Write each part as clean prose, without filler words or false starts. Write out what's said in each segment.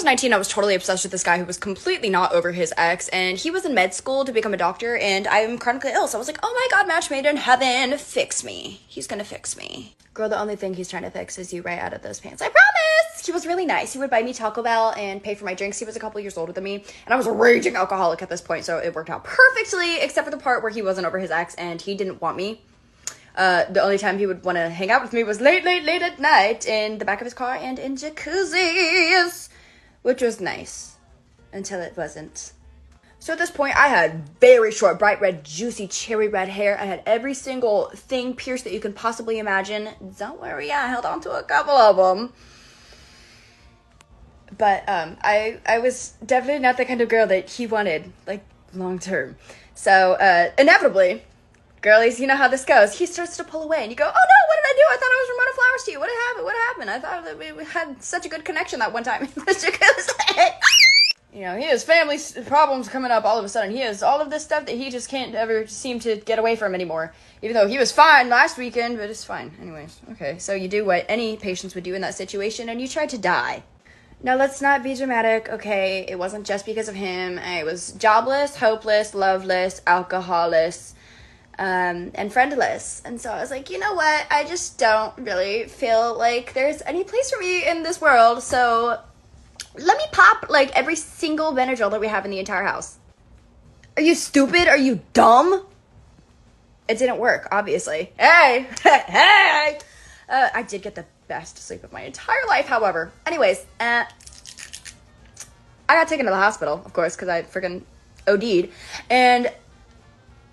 2019, I was totally obsessed with this guy who was completely not over his ex, and he was in med school to become a doctor, and I am chronically ill, so I was like, oh my god, match made in heaven, fix me. He's gonna fix me. Girl, the only thing he's trying to fix is you right out of those pants. I promise! He was really nice. He would buy me Taco Bell and pay for my drinks. He was a couple years older than me, and I was a raging alcoholic at this point, so it worked out perfectly, except for the part where he wasn't over his ex, and he didn't want me. The only time he would want to hang out with me was late at night in the back of his car and in jacuzzis, which was nice until it wasn't. So at this point, I had very short, bright red, juicy, cherry red hair. I had every single thing pierced that you can possibly imagine. Don't worry, I held on to a couple of them. But I was definitely not the kind of girl that he wanted, like, long term. So inevitably, girlies, you know how this goes. He starts to pull away, and you go, oh no, what did I do? I thought I was Ramona Flowers to you. What happened? What happened? I thought that we had such a good connection that one time. You know, he has family problems coming up all of a sudden. He has all of this stuff that he just can't ever seem to get away from anymore. Even though he was fine last weekend, but it's fine. Anyways, okay, so you do what any patients would do in that situation, and you try to die. Now, let's not be dramatic, okay? It wasn't just because of him. I was jobless, hopeless, loveless, alcoholless, and friendless. And so I was like, you know what? I just don't really feel like there's any place for me in this world. So let me pop like every single Benadryl that we have in the entire house. Are you stupid? Are you dumb? It didn't work, obviously. Hey, hey. I did get the best sleep of my entire life, however. Anyways, I got taken to the hospital, of course, because I freaking OD'd. And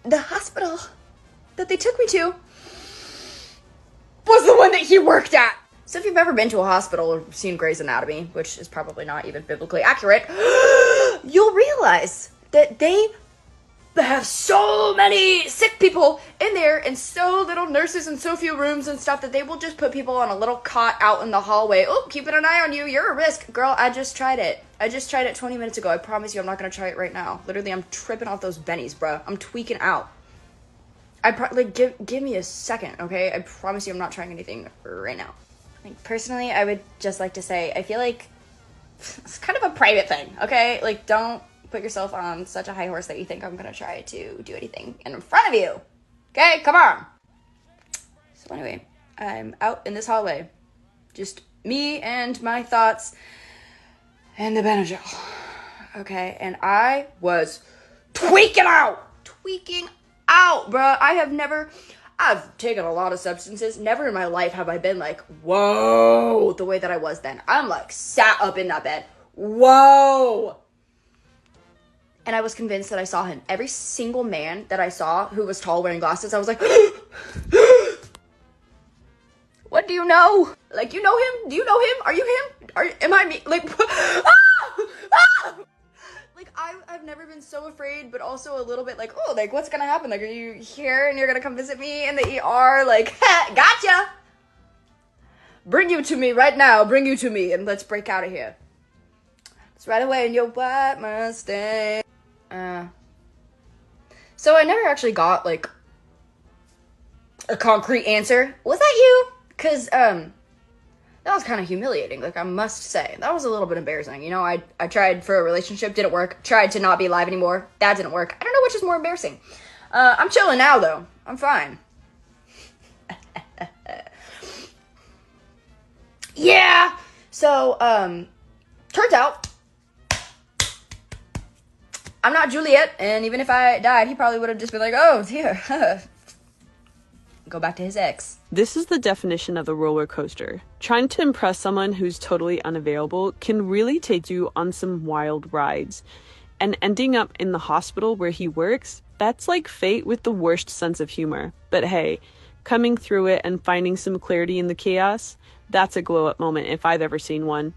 the hospital that they took me to was the one that he worked at. So if you've ever been to a hospital or seen Grey's Anatomy, which is probably not even biblically accurate, you'll realize that they have so many sick people in there and so little nurses and so few rooms and stuff that they will just put people on a little cot out in the hallway. Oh, keeping an eye on you. You're a risk. Girl, I just tried it. I just tried it 20 minutes ago. I promise you I'm not going to try it right now. Literally, I'm tripping off those bennies, bro. I'm tweaking out. Give me a second, okay? I promise you I'm not trying anything right now. Like, personally, I would just like to say, I feel like it's kind of a private thing, okay? Like, don't put yourself on such a high horse that you think I'm gonna try to do anything in front of you. Okay, come on. So anyway, I'm out in this hallway. Just me and my thoughts and the Benadryl. Okay, and I was tweaking out, bruh. I've taken a lot of substances. Never in my life have I been like, whoa, the way that I was then. I'm like sat up in that bed. Whoa. And I was convinced that I saw him. Every single man that I saw who was tall wearing glasses, I was like, what do you know? Like, you know him? Do you know him? Are you him? Am I me? Like, Like, I've never been so afraid, but also a little bit like, oh, like, what's gonna happen? Like, are you here and you're gonna come visit me in the ER? Like, gotcha! Bring you to me right now. Bring you to me and let's break out of here. Let's ride away in your white Mustang. So I never actually got, like, a concrete answer. Was that you? Because, that was kind of humiliating, like, I must say. That was a little bit embarrassing. You know, I tried for a relationship, didn't work. Tried to not be alive anymore. That didn't work. I don't know which is more embarrassing. I'm chilling now, though. I'm fine. Yeah! So, turns out I'm not Juliet, and even if I died, he probably would have just been like, oh, dear. Go back to his ex. This is the definition of a roller coaster. Trying to impress someone who's totally unavailable can really take you on some wild rides. And ending up in the hospital where he works, that's like fate with the worst sense of humor. But hey, coming through it and finding some clarity in the chaos, that's a glow-up moment if I've ever seen one.